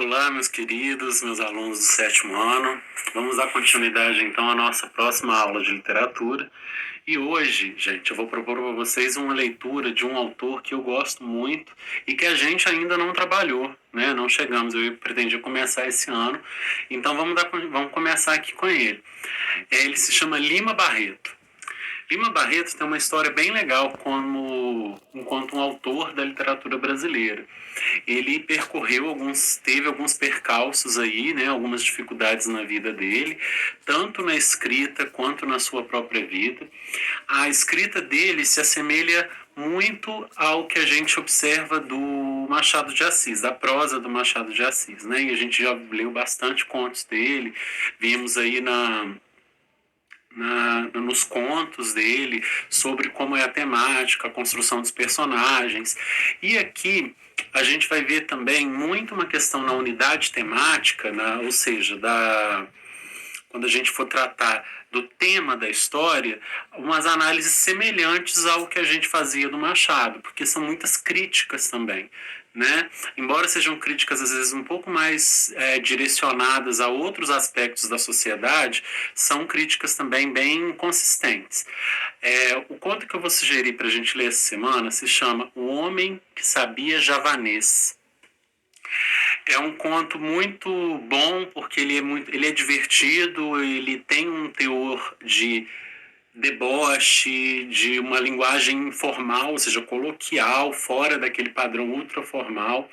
Olá, meus queridos, meus alunos do sétimo ano. Vamos dar continuidade então à nossa próxima aula de literatura. E hoje, gente, eu vou propor para vocês uma leitura de um autor que eu gosto muito e que a gente ainda não trabalhou, né? Não chegamos, eu pretendia começar esse ano. Então vamos começar aqui com ele. Ele se chama Lima Barreto. Lima Barreto tem uma história bem legal enquanto um autor da literatura brasileira. Ele teve alguns percalços aí, né, algumas dificuldades na vida dele, tanto na escrita quanto na sua própria vida. A escrita dele se assemelha muito ao que a gente observa do Machado de Assis, da prosa do Machado de Assis, né? E a gente já leu bastante contos dele, vimos aí nos contos dele sobre como é a temática, a construção dos personagens. E aqui a gente vai ver também muito uma questão na unidade temática, ou seja, quando a gente for tratar do tema da história, umas análises semelhantes ao que a gente fazia do Machado, porque são muitas críticas também, né? Embora sejam críticas às vezes um pouco mais direcionadas a outros aspectos da sociedade, são críticas também bem consistentes. O conto que eu vou sugerir para a gente ler essa semana se chama O Homem que Sabia Javanês. É um conto muito bom porque ele é divertido, ele tem um teor de deboche, de uma linguagem informal, ou seja, coloquial, fora daquele padrão ultra formal,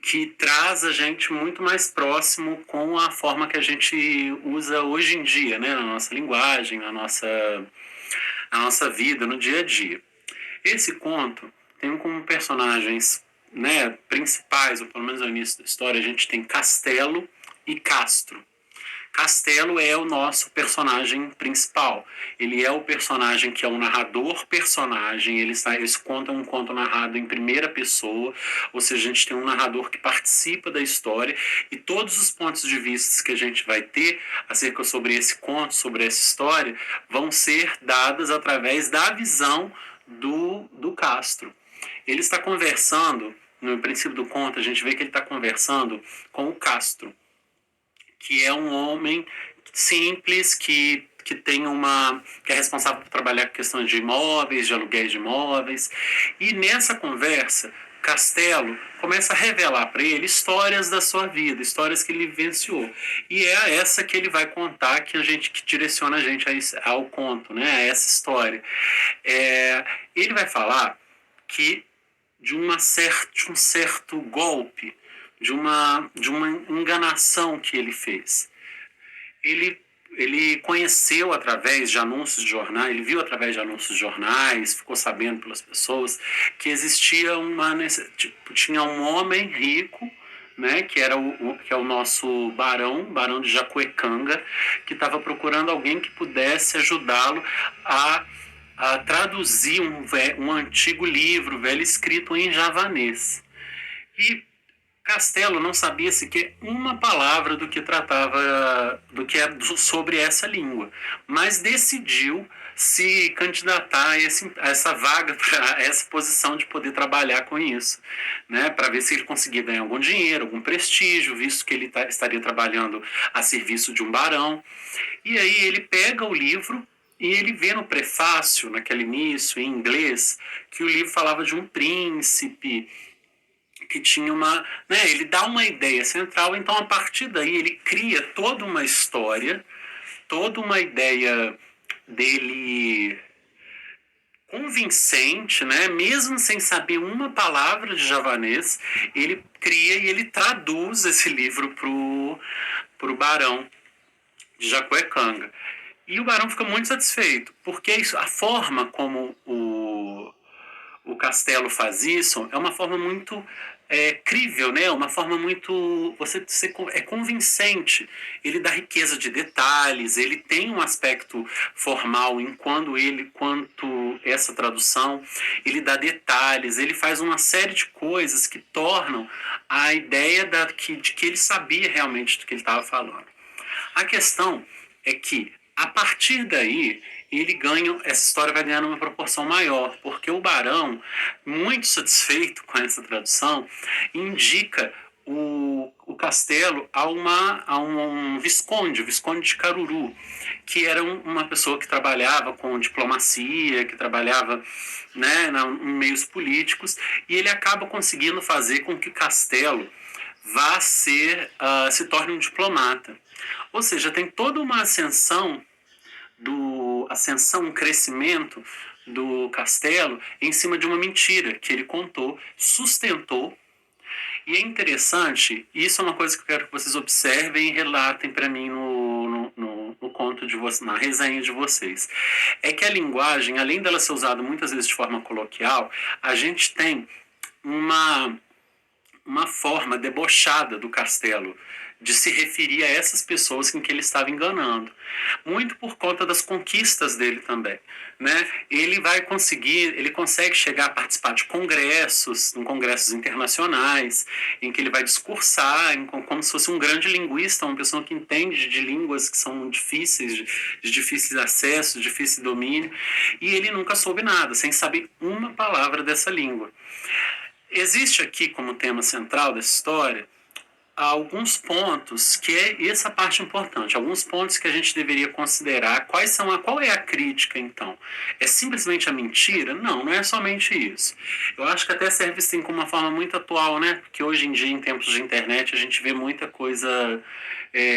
que traz a gente muito mais próximo com a forma que a gente usa hoje em dia, né, na nossa linguagem, na nossa vida, no dia a dia. Esse conto tem como personagens, né, principais, ou pelo menos no início da história, a gente tem Castelo e Castro. Castelo é o nosso personagem principal. Ele é o personagem que é um narrador-personagem. Esse conto é um conto narrado em primeira pessoa, ou seja, a gente tem um narrador que participa da história e todos os pontos de vista que a gente vai ter acerca sobre esse conto, sobre essa história, vão ser dadas através da visão do Castro. Ele está conversando, no princípio do conto, a gente vê que ele está conversando com o Castro, que é um homem simples, que é responsável por trabalhar com questões de imóveis, de aluguéis de imóveis. E nessa conversa, Castelo começa a revelar para ele histórias da sua vida, histórias que ele vivenciou. E é essa que ele vai contar que direciona a gente ao conto, né? A essa história. Ele vai falar que de um certo golpe, de uma enganação que ele fez. Ele conheceu através de anúncios de jornais, ele viu através de anúncios de jornais, ficou sabendo pelas pessoas que existia tinha um homem rico, né, que é o nosso barão de Jacuecanga, que estava procurando alguém que pudesse ajudá-lo a traduzir um antigo livro, velho, escrito em javanês. E Castelo não sabia sequer uma palavra do que tratava, sobre essa língua, mas decidiu se candidatar a essa vaga, a essa posição de poder trabalhar com isso, né, para ver se ele conseguia ganhar algum dinheiro, algum prestígio, visto que ele estaria trabalhando a serviço de um barão. E aí ele pega o livro e ele vê no prefácio, naquele início, em inglês, que o livro falava de um príncipe que tinha ele dá uma ideia central, então a partir daí ele cria toda uma história, toda uma ideia dele convincente, né? Mesmo sem saber uma palavra de javanês, ele cria e ele traduz esse livro pro barão de Jacuecanga. E o barão fica muito satisfeito, porque a forma como o Castelo faz isso é uma forma muito crível, né? Uma forma muito é convincente. Ele dá riqueza de detalhes, ele tem um aspecto formal quanto essa tradução, ele dá detalhes, ele faz uma série de coisas que tornam a ideia de que ele sabia realmente do que ele estava falando. A questão é que a partir daí essa história vai ganhando uma proporção maior, porque o barão, muito satisfeito com essa tradução, indica o castelo a um visconde, o Visconde de Caruru, que era uma pessoa que trabalhava com diplomacia, que trabalhava, né, em meios políticos, e ele acaba conseguindo fazer com que o castelo se torne um diplomata. Ou seja, tem toda uma um crescimento do castelo em cima de uma mentira que ele contou, sustentou. E é interessante, isso é uma coisa que eu quero que vocês observem e relatem para mim no conto de vocês, na resenha de vocês. É que a linguagem, além dela ser usada muitas vezes de forma coloquial, a gente tem uma forma debochada do castelo de se referir a essas pessoas em que ele estava enganando. Muito por conta das conquistas dele também, né? Ele consegue chegar a participar de congressos internacionais, em que ele vai discursar como se fosse um grande linguista, uma pessoa que entende de línguas que são difíceis, de difícil acesso, de difícil domínio, e ele nunca soube nada, sem saber uma palavra dessa língua. Existe aqui como tema central dessa história alguns pontos que é essa parte importante, alguns pontos que a gente deveria considerar. Qual é a crítica, então? É simplesmente a mentira? Não, não é somente isso. Eu acho que até serve assim como uma forma muito atual, né? Porque hoje em dia, em tempos de internet, a gente vê muita coisa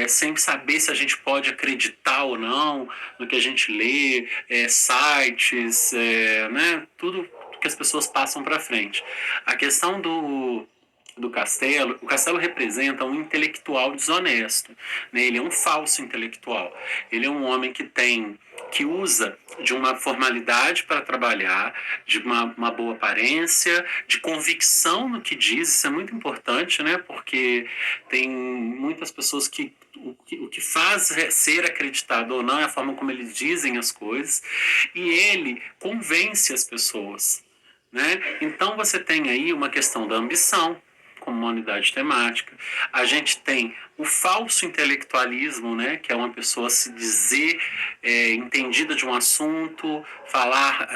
sem saber se a gente pode acreditar ou não no que a gente lê, sites, né? Tudo que as pessoas passam para frente. A questão do castelo, o castelo representa um intelectual desonesto, né? Ele é um falso intelectual. Ele é um homem que usa de uma formalidade para trabalhar, de uma boa aparência, de convicção no que diz. Isso é muito importante, né? Porque tem muitas pessoas que o que faz ser acreditado ou não é a forma como eles dizem as coisas, e ele convence as pessoas, né? Então você tem aí uma questão da ambição como uma unidade temática. A gente tem o falso intelectualismo, né, que é uma pessoa se dizer entendida de um assunto, falar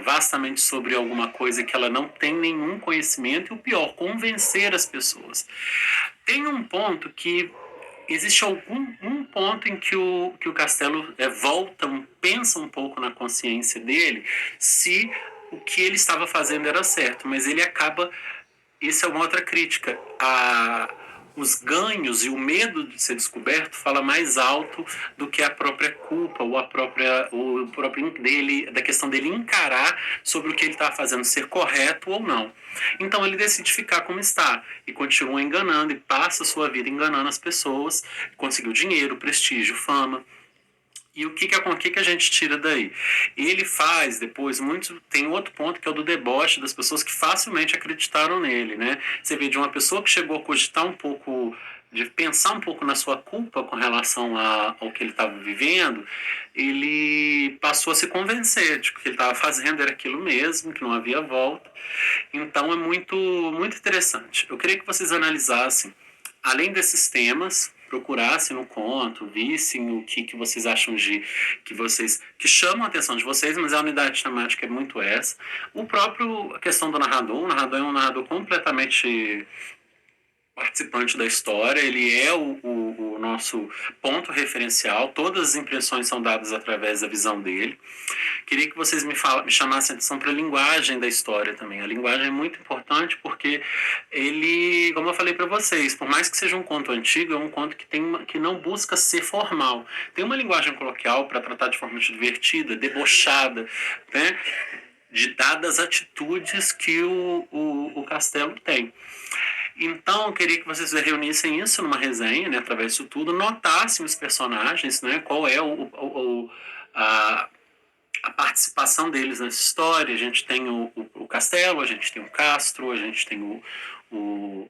vastamente sobre alguma coisa que ela não tem nenhum conhecimento, e o pior, convencer as pessoas. Tem um ponto que existe um ponto em que o Castelo pensa um pouco na consciência dele, se o que ele estava fazendo era certo, mas ele acaba. Isso é uma outra crítica. Os ganhos e o medo de ser descoberto fala mais alto do que a própria culpa ou o próprio dele, da questão dele encarar sobre o que ele estava fazendo ser correto ou não. Então ele decide ficar como está e continua enganando e passa a sua vida enganando as pessoas, conseguiu dinheiro, prestígio, fama. E o que a gente tira daí? Ele faz depois tem outro ponto que é o do deboche das pessoas que facilmente acreditaram nele, né? Você vê de uma pessoa que chegou a cogitar um pouco, de pensar um pouco na sua culpa com relação ao que ele estava vivendo, ele passou a se convencer de que o que ele estava fazendo era aquilo mesmo, que não havia volta. Então é muito, muito interessante. Eu queria que vocês analisassem, além desses temas, procurassem no conto, vissem o que vocês acham que chamam a atenção de vocês, mas a unidade temática é muito essa. A questão do narrador, o narrador é um narrador completamente participante da história, ele é o nosso ponto referencial, todas as impressões são dadas através da visão dele. Queria que vocês me chamassem atenção para a linguagem da história também. A linguagem é muito importante porque ele, como eu falei para vocês, por mais que seja um conto antigo, é um conto que não busca ser formal. Tem uma linguagem coloquial para tratar de forma divertida, debochada, né? De dadas atitudes que o Castelo tem. Então, eu queria que vocês reunissem isso numa resenha, né, através disso tudo, notassem os personagens, né, qual é a participação deles nessa história. A gente tem o Castelo, a gente tem o Castro, a gente tem o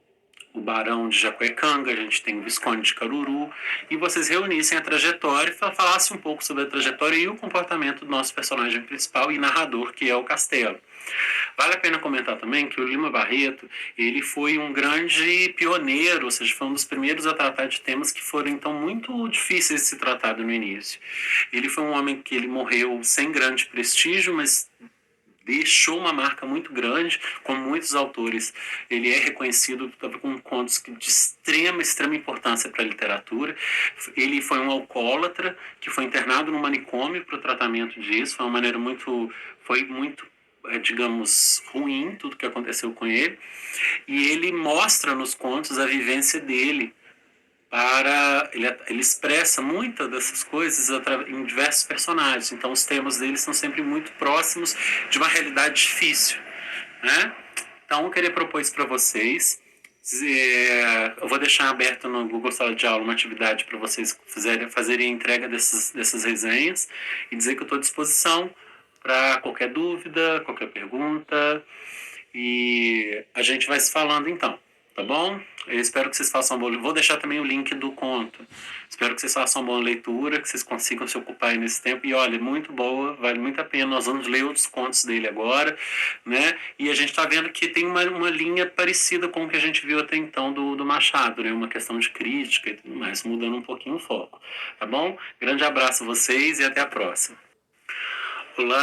Barão de Jacuecanga, a gente tem o Visconde de Caruru, e vocês reunissem a trajetória e falassem um pouco sobre a trajetória e o comportamento do nosso personagem principal e narrador, que é o Castelo. Vale a pena comentar também que o Lima Barreto, ele foi um grande pioneiro, ou seja, foi um dos primeiros a tratar de temas que foram então muito difíceis de se tratar no início. Ele foi um homem que ele morreu sem grande prestígio, mas deixou uma marca muito grande, como muitos autores. Ele é reconhecido com contos de extrema importância para a literatura. Ele foi um alcoólatra que foi internado no manicômio para o tratamento disso. Foi muito, digamos, ruim tudo que aconteceu com ele. E ele mostra nos contos a vivência dele. Ele expressa muitas dessas coisas em diversos personagens. Então, os temas dele são sempre muito próximos de uma realidade difícil, né? Então, eu queria propor isso para vocês. Eu vou deixar aberto no Google Sala de Aula uma atividade para vocês fazerem a entrega dessas resenhas e dizer que eu estou à disposição para qualquer dúvida, qualquer pergunta. E a gente vai se falando então, tá bom? Eu espero que vocês façam uma boa. Vou deixar também o link do conto. Espero que vocês façam uma boa leitura, que vocês consigam se ocupar aí nesse tempo. E olha, muito boa, vale muito a pena. Nós vamos ler outros contos dele agora, né? E a gente está vendo que tem uma linha parecida com o que a gente viu até então do Machado, né? Uma questão de crítica e tudo mais, mudando um pouquinho o foco, tá bom? Grande abraço a vocês e até a próxima. Olá.